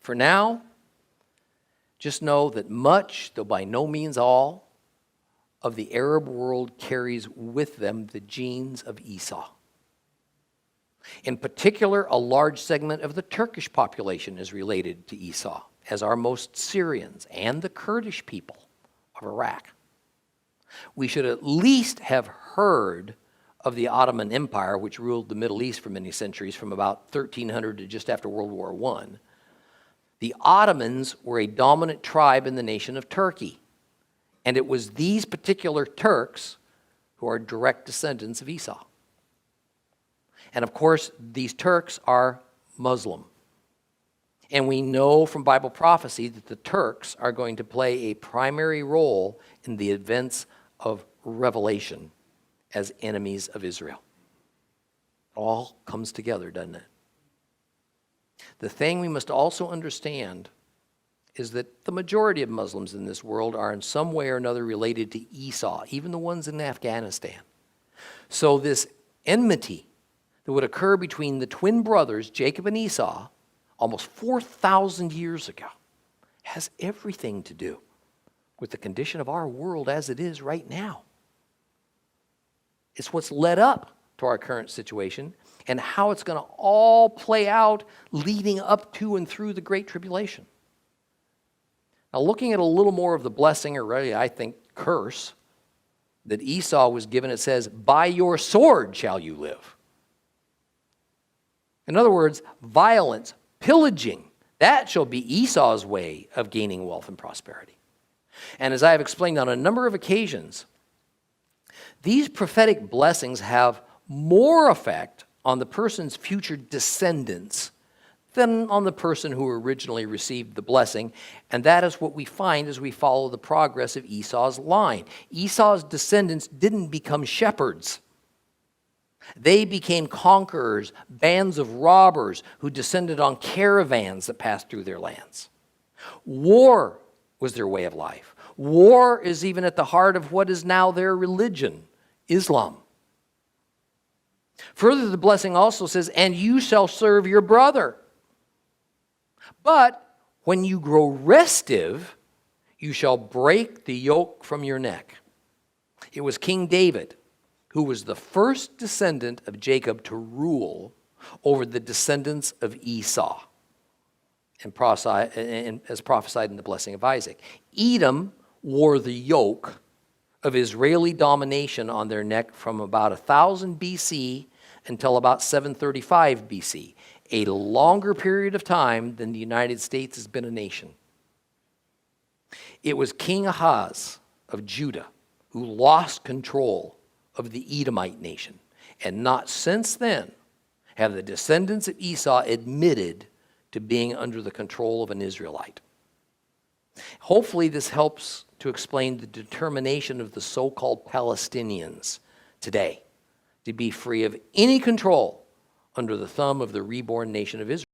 For now, just know that much, though by no means all, of the Arab world carries with them the genes of Esau. In particular, a large segment of the Turkish population is related to Esau, as are most Syrians and the Kurdish people of Iraq. We should at least have heard of the Ottoman Empire, which ruled the Middle East for many centuries, from about 1300 to just after World War I. The Ottomans were a dominant tribe in the nation of Turkey, and it was these particular Turks who are direct descendants of Esau. And of course, these Turks are Muslim. And we know from Bible prophecy that the Turks are going to play a primary role in the events of Revelation as enemies of Israel. It all comes together, doesn't it? The thing we must also understand is that the majority of Muslims in this world are in some way or another related to Esau, even the ones in Afghanistan. So this enmity that would occur between the twin brothers, Jacob and Esau, almost 4,000 years ago, has everything to do with the condition of our world as it is right now. It's what's led up to our current situation and how it's going to all play out leading up to and through the Great Tribulation. Now, looking at a little more of the blessing, or really, I think, curse, that Esau was given, it says, by your sword shall you live. In other words, violence, pillaging, that shall be Esau's way of gaining wealth and prosperity. And as I have explained on a number of occasions, these prophetic blessings have more effect on the person's future descendants than on the person who originally received the blessing. And that is what we find as we follow the progress of Esau's line. Esau's descendants didn't become shepherds. They became conquerors, bands of robbers who descended on caravans that passed through their lands. War was their way of life. War is even at the heart of what is now their religion, Islam. Further, the blessing also says, and you shall serve your brother. But when you grow restive, you shall break the yoke from your neck. It was King David who was the first descendant of Jacob to rule over the descendants of Esau, and as prophesied in the blessing of Isaac. Edom wore the yoke of Israeli domination on their neck from about 1000 BC until about 735 BC, a longer period of time than the United States has been a nation. It was King Ahaz of Judah who lost control of the Edomite nation, and not since then have the descendants of Esau admitted to being under the control of an Israelite. Hopefully this helps to explain the determination of the so-called Palestinians today to be free of any control under the thumb of the reborn nation of Israel.